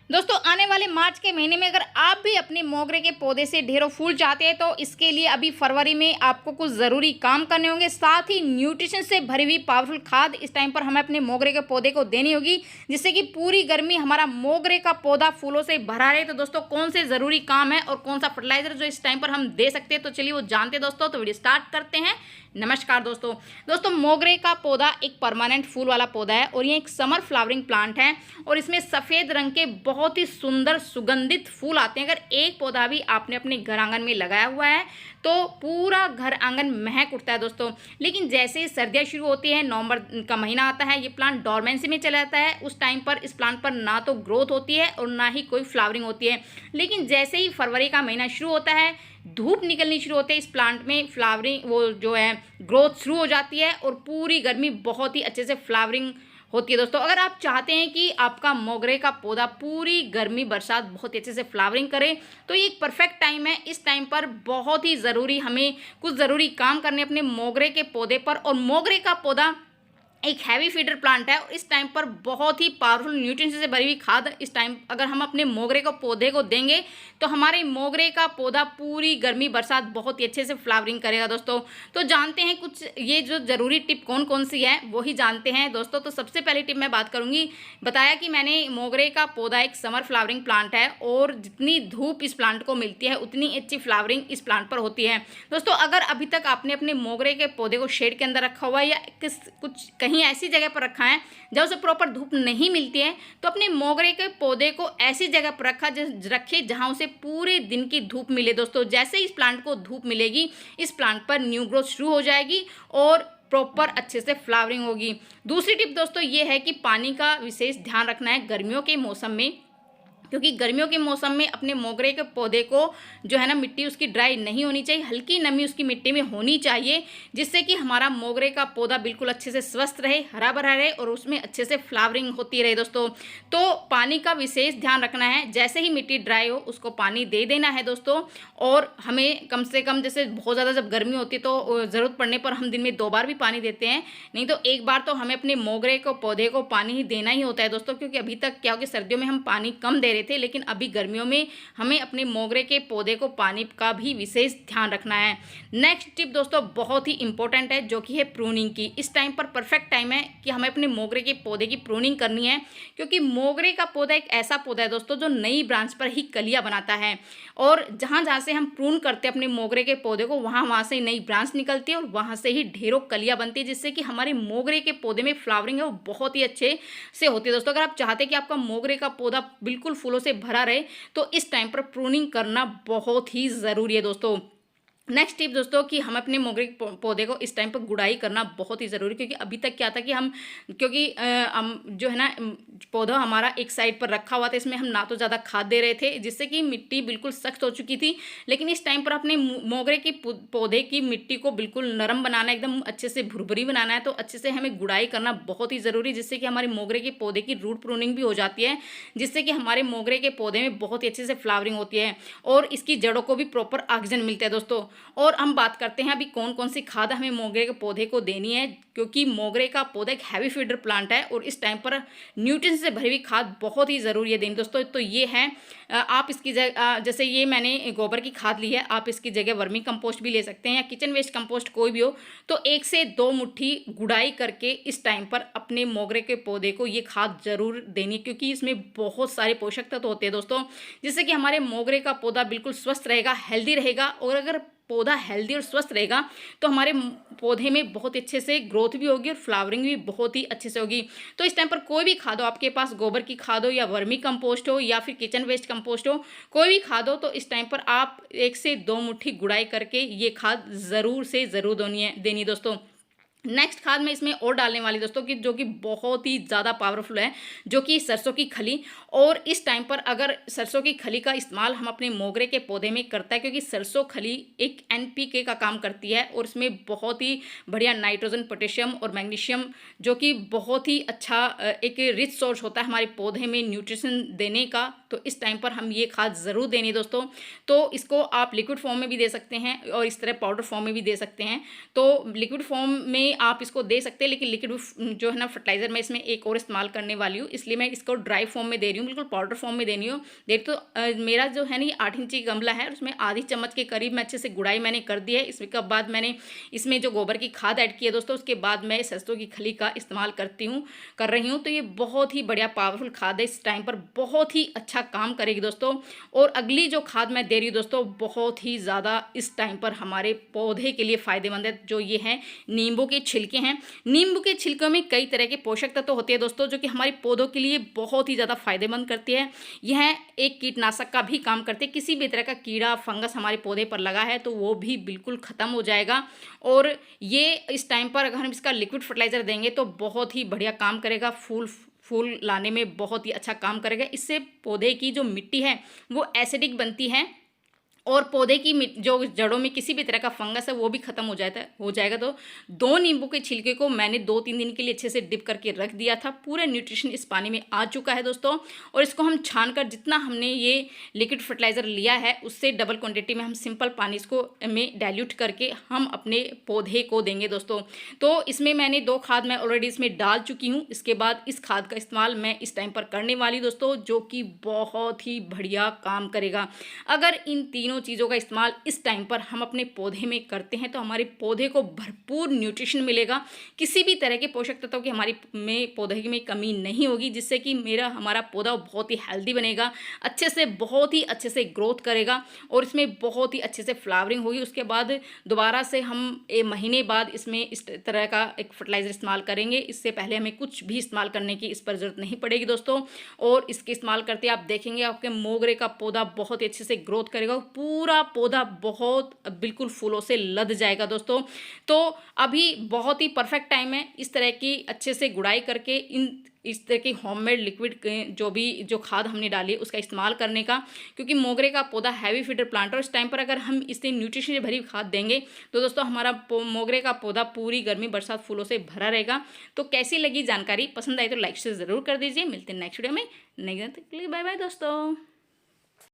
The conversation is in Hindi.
दोस्तों आने वाले मार्च के महीने में अगर आप भी अपने मोगरे के पौधे से ढेरों फूल चाहते हैं तो इसके लिए अभी फरवरी में आपको कुछ ज़रूरी काम करने होंगे। साथ ही न्यूट्रिशन से भरी हुई पावरफुल खाद इस टाइम पर हमें अपने मोगरे के पौधे को देनी होगी, जिससे कि पूरी गर्मी हमारा मोगरे का पौधा फूलों से भरा रहे। तो दोस्तों कौन से ज़रूरी काम है और कौन सा फर्टिलाइजर जो इस टाइम पर हम दे सकते हैं, तो चलिए वो जानते हैं दोस्तों। तो वीडियो स्टार्ट करते हैं। नमस्कार दोस्तों मोगरे का पौधा एक परमानेंट फूल वाला पौधा है और ये एक समर फ्लावरिंग प्लांट है और इसमें सफ़ेद रंग के बहुत ही सुंदर सुगंधित फूल आते हैं। अगर एक पौधा भी आपने अपने घर आंगन में लगाया हुआ है तो पूरा घर आंगन महक उठता है दोस्तों। लेकिन जैसे ही सर्दियाँ शुरू होती है, नवंबर का महीना आता है, ये प्लांट डोरमेंसी में चला जाता है। उस टाइम पर इस प्लांट पर ना तो ग्रोथ होती है और ना ही कोई फ्लावरिंग होती है। लेकिन जैसे ही फरवरी का महीना शुरू होता है, धूप निकलनी शुरू होती है, इस प्लांट में फ्लावरिंग वो जो है ग्रोथ शुरू हो जाती है और पूरी गर्मी बहुत ही अच्छे से फ्लावरिंग होती है दोस्तों। अगर आप चाहते हैं कि आपका मोगरे का पौधा पूरी गर्मी बरसात बहुत ही अच्छे से फ्लावरिंग करे तो ये एक परफेक्ट टाइम है। इस टाइम पर बहुत ही ज़रूरी हमें कुछ ज़रूरी काम करने अपने मोगरे के पौधे पर। और मोगरे का पौधा एक हैवी फीडर प्लांट है और इस टाइम पर बहुत ही पावरफुल न्यूट्रिएंट्स से भरी हुई खाद इस टाइम अगर हम अपने मोगरे को पौधे को देंगे तो हमारे मोगरे का पौधा पूरी गर्मी बरसात बहुत ही अच्छे से फ्लावरिंग करेगा दोस्तों। तो जानते हैं कुछ ये जो ज़रूरी टिप कौन कौन सी है वो ही जानते हैं दोस्तों। तो सबसे पहली टिप मैं बात करूंगी, बताया कि मैंने मोगरे का पौधा एक समर फ्लावरिंग प्लांट है और जितनी धूप इस प्लांट को मिलती है उतनी अच्छी फ्लावरिंग इस प्लांट पर होती है दोस्तों। अगर अभी तक आपने अपने मोगरे के पौधे को शेड के अंदर रखा हुआ है या कुछ कहीं ऐसी जगह पर रखा है जब उसे प्रॉपर धूप नहीं मिलती है, तो अपने मोगरे के पौधे को ऐसी जगह पर रखे जहां उसे पूरे दिन की धूप मिले दोस्तों। जैसे इस प्लांट को धूप मिलेगी इस प्लांट पर न्यू ग्रोथ शुरू हो जाएगी और प्रॉपर अच्छे से फ्लावरिंग होगी। दूसरी टिप दोस्तों ये है कि पानी का विशेष ध्यान रखना है गर्मियों के मौसम में, क्योंकि गर्मियों के मौसम में अपने मोगरे के पौधे को जो है ना मिट्टी उसकी ड्राई नहीं होनी चाहिए, हल्की नमी उसकी मिट्टी में होनी चाहिए, जिससे कि हमारा मोगरे का पौधा बिल्कुल अच्छे से स्वस्थ रहे, हरा भरा रहे और उसमें अच्छे से फ्लावरिंग होती रहे दोस्तों। तो पानी का विशेष ध्यान रखना है, जैसे ही मिट्टी ड्राई हो उसको पानी दे देना है दोस्तों। और हमें कम से कम जैसे बहुत ज़्यादा जब गर्मी होती है तो ज़रूरत पड़ने पर हम दिन में 2 बार भी पानी देते हैं, नहीं तो 1 बार तो हमें अपने मोगरे को पौधे को पानी ही देना ही होता है दोस्तों। क्योंकि अभी तक क्या हो कि सर्दियों में हम पानी कम दे रहे थे, लेकिन अभी गर्मियों में हमें अपने मोगरे के पौधे को पानी का भी विशेष ध्यान रखना है। नेक्स्ट टिप दोस्तों बहुत ही इंपॉर्टेंट है, जो कि है प्रूनिंग की। इस टाइम पर परफेक्ट टाइम है कि हमें अपने मोगरे के पौधे की प्रूनिंग करनी है, क्योंकि मोगरे का पौधा एक ऐसा पौधा है दोस्तों जो नई ब्रांच पर ही कलियां बनाता है और जहां जहां से हम प्रून करते हैं अपने मोगरे के पौधे को वहां से नई ब्रांच निकलती है और वहां से ही ढेरों कलियां बनती है, जिससे कि हमारे मोगरे के पौधे में फ्लावरिंग है वो बहुत ही अच्छे से होती है दोस्तों। अगर आप चाहते हैं कि आपका मोगरे का पौधा बिल्कुल फूलों से भरा रहे तो इस टाइम पर प्रूनिंग करना बहुत ही ज़रूरी है दोस्तों। नेक्स्ट टिप दोस्तों कि हम अपने मोगरे के पौधे को इस टाइम पर गुड़ाई करना बहुत ही ज़रूरी, क्योंकि अभी तक क्या था कि हम जो है ना पौधा हमारा एक साइड पर रखा हुआ था, इसमें हम ना तो ज़्यादा खाद दे रहे थे जिससे कि मिट्टी बिल्कुल सख्त हो चुकी थी। लेकिन इस टाइम पर अपने मोगरे की पौधे की मिट्टी को बिल्कुल नरम बनाना, एकदम अच्छे से भुरभुरी बनाना है, तो अच्छे से हमें गुड़ाई करना बहुत ही ज़रूरी, जिससे कि हमारे मोगरे के पौधे की रूट प्रूनिंग भी हो जाती है, जिससे कि हमारे मोगरे के पौधे में बहुत ही अच्छे से फ्लावरिंग होती है और इसकी जड़ों को भी प्रॉपर ऑक्सीजन मिलता है दोस्तों। और हम बात करते हैं अभी कौन कौन सी खाद हमें मोगरे के पौधे को देनी है, क्योंकि मोगरे का पौधा एक हैवी फीडर प्लांट है और इस टाइम पर न्यूट्रिएंट्स से भरी हुई खाद बहुत ही ज़रूरी है देनी दोस्तों। तो ये है आप इसकी जगह जैसे ये मैंने गोबर की खाद ली है, आप इसकी जगह वर्मी कंपोस्ट भी ले सकते हैं या किचन वेस्ट कंपोस्ट कोई भी हो, तो 1 से 2 मुट्ठी गुड़ाई करके इस टाइम पर अपने मोगरे के पौधे को ये खाद ज़रूर देनी, क्योंकि इसमें बहुत सारे पोषक तत्व होते हैं दोस्तों, जिससे कि हमारे मोगरे का पौधा बिल्कुल स्वस्थ रहेगा, हेल्दी रहेगा। और अगर पौधा हेल्दी और स्वस्थ रहेगा तो हमारे पौधे में बहुत अच्छे से ग्रोथ भी होगी और फ्लावरिंग भी बहुत ही अच्छे से होगी। तो इस टाइम पर कोई भी खाद हो, आपके पास गोबर की खाद हो या वर्मी कंपोस्ट हो या फिर किचन वेस्ट कंपोस्ट हो, कोई भी खाद हो, तो इस टाइम पर आप 1 से 2 मुट्ठी गुड़ाई करके ये खाद ज़रूर से ज़रूर देनी दोस्तों। नेक्स्ट खाद में इसमें और डालने वाली दोस्तों की जो कि बहुत ही ज़्यादा पावरफुल है, जो कि सरसों की खली। और इस टाइम पर अगर सरसों की खली का इस्तेमाल हम अपने मोगरे के पौधे में करता है, क्योंकि सरसों खली एक NPK का काम करती है और इसमें बहुत ही बढ़िया नाइट्रोजन, पोटेशियम और मैग्नीशियम, जो कि बहुत ही अच्छा एक रिच सोर्स होता है हमारे पौधे में न्यूट्रिशन देने का। तो इस टाइम पर हम ये खाद ज़रूर देनी दोस्तों। तो इसको आप लिक्विड फॉर्म में भी दे सकते हैं और इस तरह पाउडर फॉर्म में भी दे सकते हैं। तो लिक्विड फॉर्म में आप इसको दे सकते हैं, लेकिन लिक्विड जो है ना फर्टिलाइज़र मैं इसमें एक और इस्तेमाल करने वाली हूँ, इसलिए मैं इसको ड्राई फॉर्म में दे रही हूँ, बिल्कुल पाउडर फॉर्म में देनी हो दे। तो मेरा जो है ना ये 8 इंची गमला है, उसमें आधी चम्मच के करीब मैं अच्छे से गुड़ाई मैंने कर दी है। इसके बाद मैंने इसमें जो गोबर की खाद ऐड की है दोस्तों, उसके बाद मैं सरसों की खली का इस्तेमाल कर रही हूँ। तो ये बहुत ही बढ़िया पावरफुल खाद है, इस टाइम पर बहुत ही अच्छा काम करेगी दोस्तों। और अगली जो खाद मैं दे रही हूँ दोस्तों, बहुत ही ज़्यादा इस टाइम पर हमारे पौधे के लिए फ़ायदेमंद है, जो ये है नींबू के छिलके हैं। नींबू के छिलकों में कई तरह के पोषक तत्व होते हैं दोस्तों, जो कि हमारे पौधों के लिए बहुत ही ज़्यादा फ़ायदेमंद करती है। यह एक कीटनाशक का भी काम करते हैं, किसी भी तरह का कीड़ा फंगस हमारे पौधे पर लगा है तो वो भी बिल्कुल ख़त्म हो जाएगा। और ये इस टाइम पर अगर हम इसका लिक्विड फर्टिलाइज़र देंगे तो बहुत ही बढ़िया काम करेगा, फूल लाने में बहुत ही अच्छा काम करेगा। इससे पौधे की जो मिट्टी है वो एसिडिक बनती है और पौधे की जो जड़ों में किसी भी तरह का फंगस है वो भी खत्म हो जाएगा। तो 2 नींबू के छिलके को मैंने 2-3 दिन के लिए अच्छे से डिप करके रख दिया था। पूरा न्यूट्रिशन इस पानी में आ चुका है दोस्तों, और इसको हम छानकर जितना हमने ये लिक्विड फर्टिलाइज़र लिया है उससे डबल क्वांटिटी में हम सिंपल पानी इसको में डाइल्यूट करके हम अपने पौधे को देंगे दोस्तों। तो इसमें मैंने 2 खाद मैं ऑलरेडी इसमें डाल चुकी हूँ। इसके बाद इस खाद का इस्तेमाल मैं इस टाइम पर करने वाली दोस्तों, जो कि बहुत ही बढ़िया काम करेगा। अगर इन तीनों चीज़ों का इस्तेमाल इस टाइम पर हम अपने पौधे में करते हैं तो हमारे पौधे को भरपूर न्यूट्रिशन मिलेगा, किसी भी तरह के पोषक तत्वों की हमारी पौधे में कमी नहीं होगी, जिससे कि हमारा पौधा बहुत ही हेल्दी बनेगा, बहुत ही अच्छे से ग्रोथ करेगा और इसमें बहुत ही अच्छे से फ्लावरिंग होगी। उसके बाद दोबारा से हम 1 महीने बाद इसमें इस तरह का एक फर्टिलाइज़र इस्तेमाल करेंगे। इससे पहले हमें कुछ भी इस्तेमाल करने की इस पर ज़रूरत नहीं पड़ेगी दोस्तों। और इसके इस्तेमाल करते आप देखेंगे आपके मोगरे का पौधा बहुत ही अच्छे से ग्रोथ करेगा, पूरा पौधा बहुत बिल्कुल फूलों से लद जाएगा दोस्तों। तो अभी बहुत ही परफेक्ट टाइम है इस तरह की अच्छे से गुड़ाई करके इस तरह की होममेड लिक्विड जो खाद हमने डाली है उसका इस्तेमाल करने का, क्योंकि मोगरे का पौधा हैवी फीडर प्लांट है। इस टाइम पर अगर हम इससे न्यूट्रिशन से भरी खाद देंगे तो दोस्तों हमारा मोगरे का पौधा पूरी गर्मी बरसात फूलों से भरा रहेगा। तो कैसी लगी जानकारी, पसंद आई तो लाइक से ज़रूर कर दीजिए। मिलते हैं नेक्स्ट वीडियो में, नहीं बाय बाय दोस्तों।